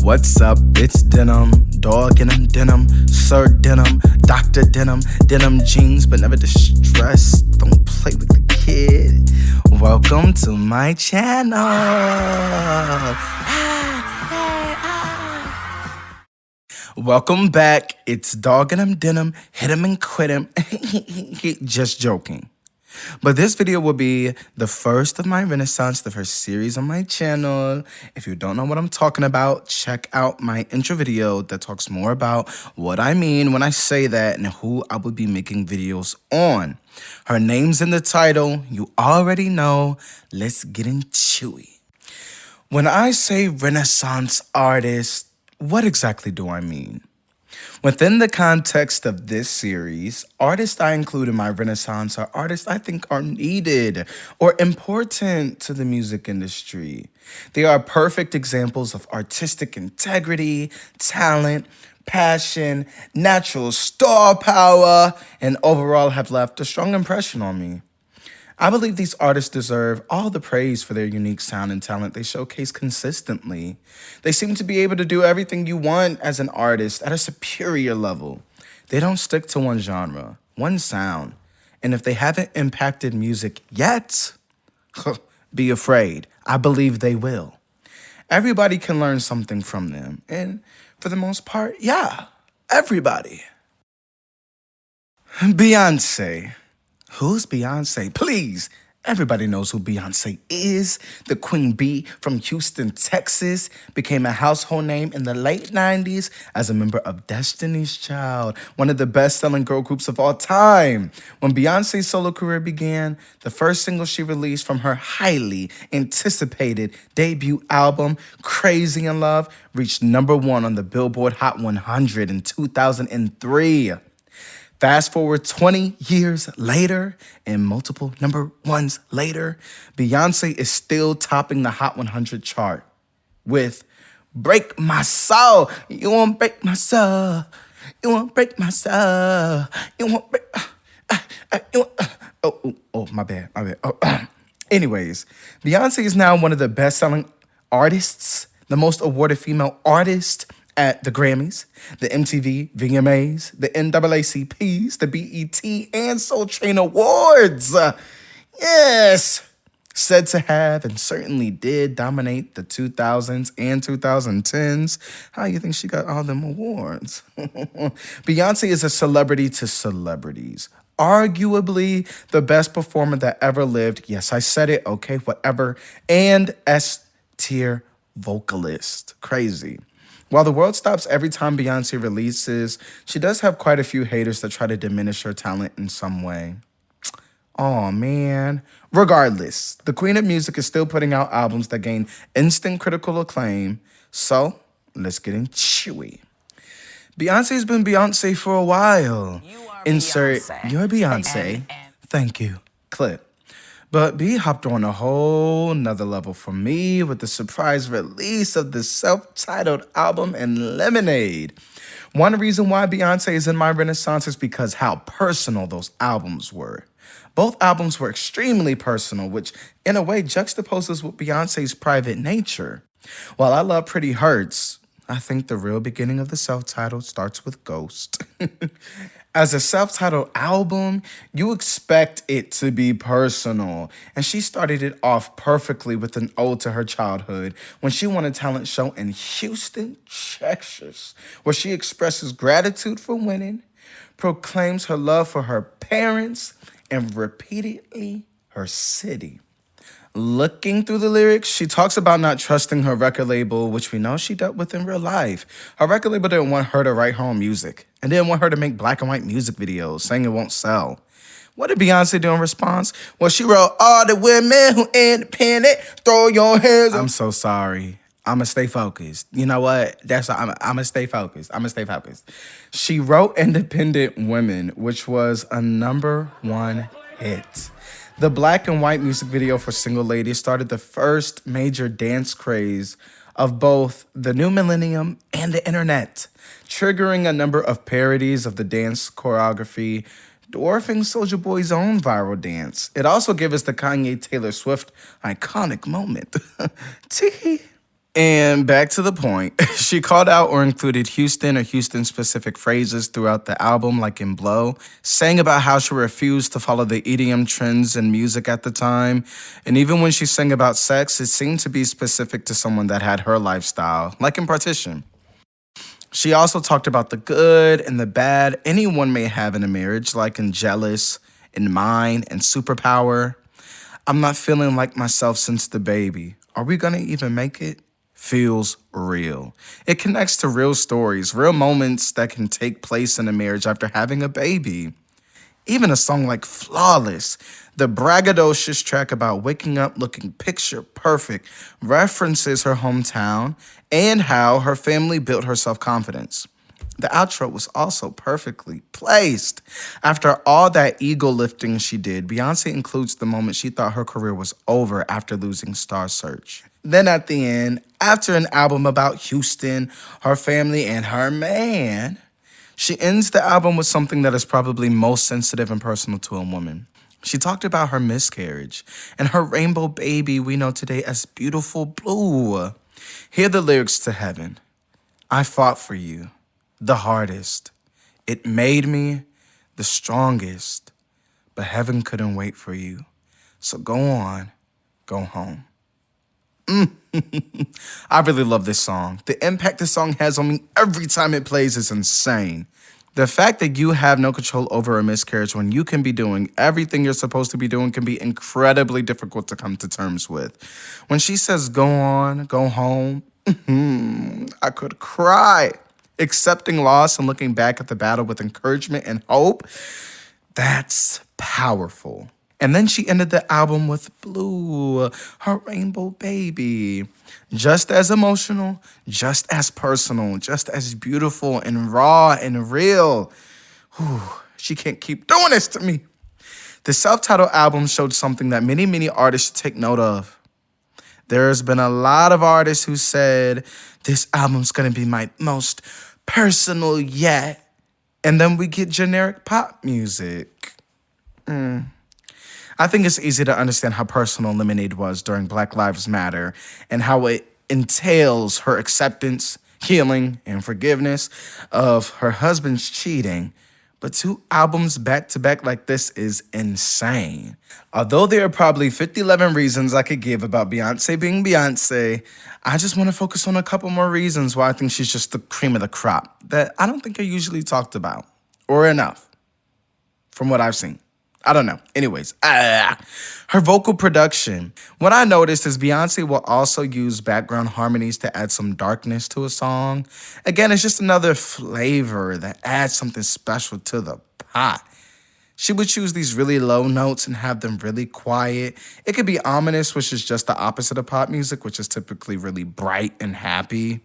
What's up? It's Denim, dog in 'em, denim, Sir Denim, Dr. Denim, denim jeans, but never distressed. Don't play with the kid. Welcome to my channel. Welcome back. It's dog in 'em, denim, hit 'em and quit 'em. Just joking. But this video will be the first of my Renaissance, the first series on my channel. If you don't know what I'm talking about, check out my intro video that talks more about what I mean when I say that and who I will be making videos on. Her name's in the title. You already know. Let's get into it. When I say Renaissance artist, what exactly do I mean? Within the context of this series, artists I include in my Renaissance are artists I think are needed or important to the music industry. They are perfect examples of artistic integrity, talent, passion, natural star power, and overall have left a strong impression on me. I believe these artists deserve all the praise for their unique sound and talent they showcase consistently. They seem to be able to do everything you want as an artist at a superior level. They don't stick to one genre, one sound. And if they haven't impacted music yet, be afraid. I believe they will. Everybody can learn something from them. And for the most part, yeah, everybody. Beyonce. Who's Beyonce? Please. Everybody knows who Beyonce is. The Queen Bee from Houston, Texas, became a household name in the late 90s as a member of Destiny's Child, one of the best-selling girl groups of all time. When Beyonce's solo career began, the first single she released from her highly anticipated debut album, Crazy in Love, reached #1 on the Billboard Hot 100 in 2003. Fast forward 20 years later and multiple #1s later, Beyonce is still topping the Hot 100 chart with Break My Soul. You won't break my soul. You won't break my soul. You won't break... my bad. Anyways, Beyonce is now one of the best-selling artists, the most awarded female artist at the Grammys, the MTV, VMAs, the NAACPs, the BET, and Soul Train Awards. Yes! Said to have and certainly did dominate the 2000s and 2010s. How you think she got all them awards? Beyonce is a celebrity to celebrities. Arguably the best performer that ever lived. Yes, I said it. Okay, whatever. And S-tier vocalist. Crazy. While the world stops every time Beyonce releases, she does have quite a few haters that try to diminish her talent in some way. Oh man. Regardless, the queen of music is still putting out albums that gain instant critical acclaim. So, let's get into it. Beyonce's been Beyonce for a while. Insert Beyonce. You're Beyonce. Thank you. Clip. But B hopped on a whole nother level for me with the surprise release of the self-titled album and Lemonade. One reason why Beyonce is in my Renaissance is because how personal those albums were. Both albums were extremely personal, which in a way juxtaposes with Beyonce's private nature. While I love Pretty Hurts, I think the real beginning of the self-titled starts with Ghost. As a self-titled album, you expect it to be personal. And she started it off perfectly with an ode to her childhood when she won a talent show in Houston, Texas, where she expresses gratitude for winning, proclaims her love for her parents, and repeatedly her city. Looking through the lyrics, she talks about not trusting her record label, which we know she dealt with in real life. Her record label didn't want her to write her own music and didn't want her to make black and white music videos, saying it won't sell. What did Beyonce do in response? Well, she wrote, all the women who independent, throw your hands up. I'm so sorry. I'ma stay focused. You know what? I'ma stay focused. She wrote Independent Women, which was a #1 hit. The black and white music video for Single Lady started the first major dance craze of both the new millennium and the internet, triggering a number of parodies of the dance choreography, dwarfing Soulja Boy's own viral dance. It also gave us the Kanye Taylor Swift iconic moment. Tee. And back to the point, she called out or included Houston or Houston specific phrases throughout the album, like in Blow, sang about how she refused to follow the EDM trends in music at the time. And even when she sang about sex, it seemed to be specific to someone that had her lifestyle, like in Partition. She also talked about the good and the bad anyone may have in a marriage, like in Jealous, in Mine, and Superpower. I'm not feeling like myself since the baby. Are we gonna even make it? Feels real. It connects to real stories, real moments that can take place in a marriage after having a baby. Even a song like Flawless, the braggadocious track about waking up looking picture perfect, references her hometown and how her family built her self confidence. The outro was also perfectly placed. After all that ego lifting she did, Beyonce includes the moment she thought her career was over after losing Star Search. Then at the end, after an album about Houston, her family, and her man, she ends the album with something that is probably most sensitive and personal to a woman. She talked about her miscarriage and her rainbow baby we know today as Beautiful Blue. Hear the lyrics to Heaven. I fought for you, the hardest. It made me the strongest, but heaven couldn't wait for you. So go on, go home. I really love this song. The impact this song has on me every time it plays is insane. The fact that you have no control over a miscarriage when you can be doing everything you're supposed to be doing can be incredibly difficult to come to terms with. When she says, go on, go home, I could cry. Accepting loss and looking back at the battle with encouragement and hope, that's powerful. And then she ended the album with Blue, her rainbow baby. Just as emotional, just as personal, just as beautiful and raw and real. Whew, she can't keep doing this to me. The self-titled album showed something that many, many artists should take note of. There's been a lot of artists who said, this album's gonna be my most personal yet. And then we get generic pop music. I think it's easy to understand how personal Lemonade was during Black Lives Matter and how it entails her acceptance, healing, and forgiveness of her husband's cheating. But 2 albums back to back like this is insane. Although there are probably 11 reasons I could give about Beyonce being Beyonce, I just want to focus on a couple more reasons why I think she's just the cream of the crop that I don't think are usually talked about or enough from what I've seen. I don't know. Anyways, her vocal production. What I noticed is Beyonce will also use background harmonies to add some darkness to a song. Again, it's just another flavor that adds something special to the pot. She would choose these really low notes and have them really quiet. It could be ominous, which is just the opposite of pop music, which is typically really bright and happy.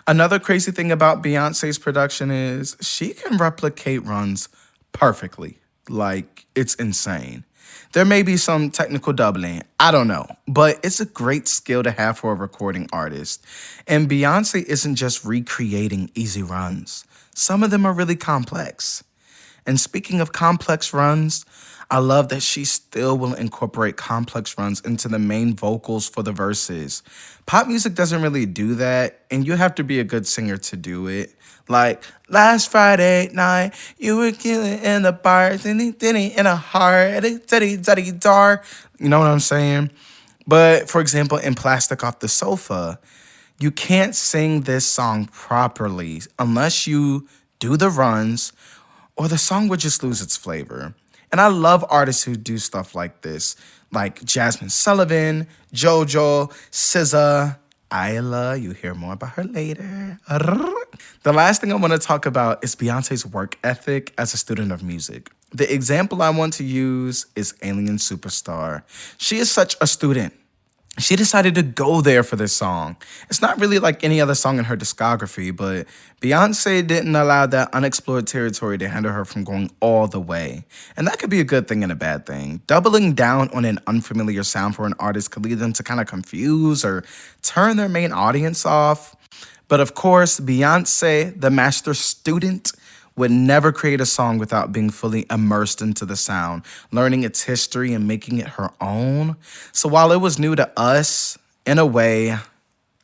Another crazy thing about Beyonce's production is she can replicate runs perfectly. Like, it's insane. There may be some technical doubling, I don't know, but it's a great skill to have for a recording artist. And Beyonce isn't just recreating easy runs. Some of them are really complex. And speaking of complex runs, I love that she still will incorporate complex runs into the main vocals for the verses. Pop music doesn't really do that, and you have to be a good singer to do it. Like, last Friday night, you were killing in the bar, diddy in a heart, diddy dar. You know what I'm saying? But, for example, in Plastic Off the Sofa, you can't sing this song properly unless you do the runs, or the song would just lose its flavor. And I love artists who do stuff like this, like Jasmine Sullivan, JoJo, SZA, Isla. You hear more about her later. The last thing I want to talk about is Beyonce's work ethic as a student of music. The example I want to use is Alien Superstar. She is such a student. She decided to go there for this song. It's not really like any other song in her discography, but Beyonce didn't allow that unexplored territory to hinder her from going all the way. And that could be a good thing and a bad thing. Doubling down on an unfamiliar sound for an artist could lead them to kind of confuse or turn their main audience off. But of course, Beyonce, the master student, would never create a song without being fully immersed into the sound, learning its history and making it her own. So while it was new to us, in a way,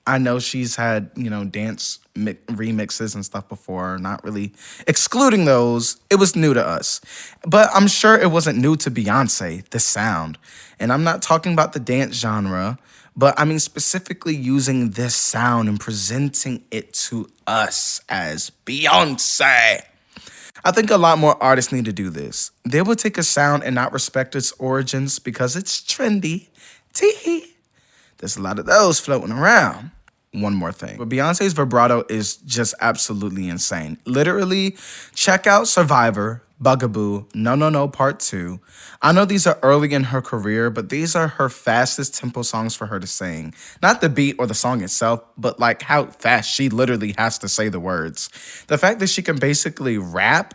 I know she's had, dance remixes and stuff before, not really excluding those. It was new to us. But I'm sure it wasn't new to Beyonce, the sound. And I'm not talking about the dance genre, but I mean specifically using this sound and presenting it to us as Beyonce. I think a lot more artists need to do this. They will take a sound and not respect its origins because it's trendy. Tee. There's a lot of those floating around. One more thing. But Beyonce's vibrato is just absolutely insane. Literally, check out Survivor, Bugaboo, No No No Part 2. I know these are early in her career, but these are her fastest tempo songs for her to sing. Not the beat or the song itself, but like how fast she literally has to say the words. The fact that she can basically rap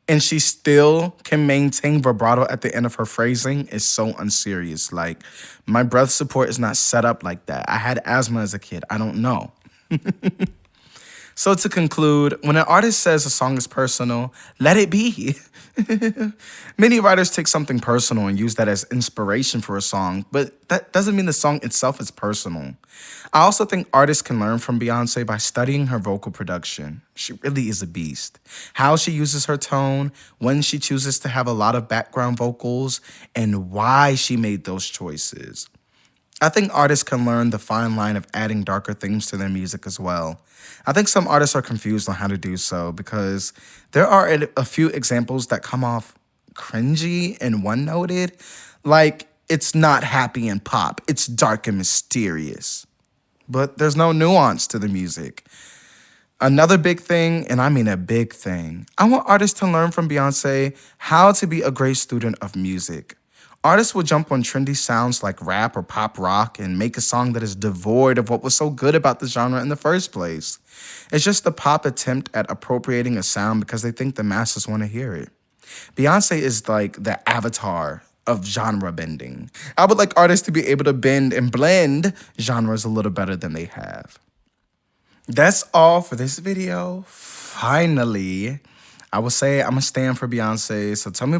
and she still can maintain vibrato at the end of her phrasing is so unserious. Like, my breath support is not set up like that. I had asthma as a kid. I don't know. So to conclude, when an artist says a song is personal, let it be. Many writers take something personal and use that as inspiration for a song, but that doesn't mean the song itself is personal. I also think artists can learn from Beyonce by studying her vocal production. She really is a beast. How she uses her tone, when she chooses to have a lot of background vocals, and why she made those choices. I think artists can learn the fine line of adding darker themes to their music as well. I think some artists are confused on how to do so because there are a few examples that come off cringy and one-noted. Like, it's not happy and pop. It's dark and mysterious. But there's no nuance to the music. Another big thing, and I mean a big thing, I want artists to learn from Beyonce how to be a great student of music. Artists will jump on trendy sounds like rap or pop rock and make a song that is devoid of what was so good about the genre in the first place. It's just a pop attempt at appropriating a sound because they think the masses want to hear it. Beyonce is like the avatar of genre bending. I would like artists to be able to bend and blend genres a little better than they have. That's all for this video. Finally, I will say I'm a stan for Beyonce, so tell me below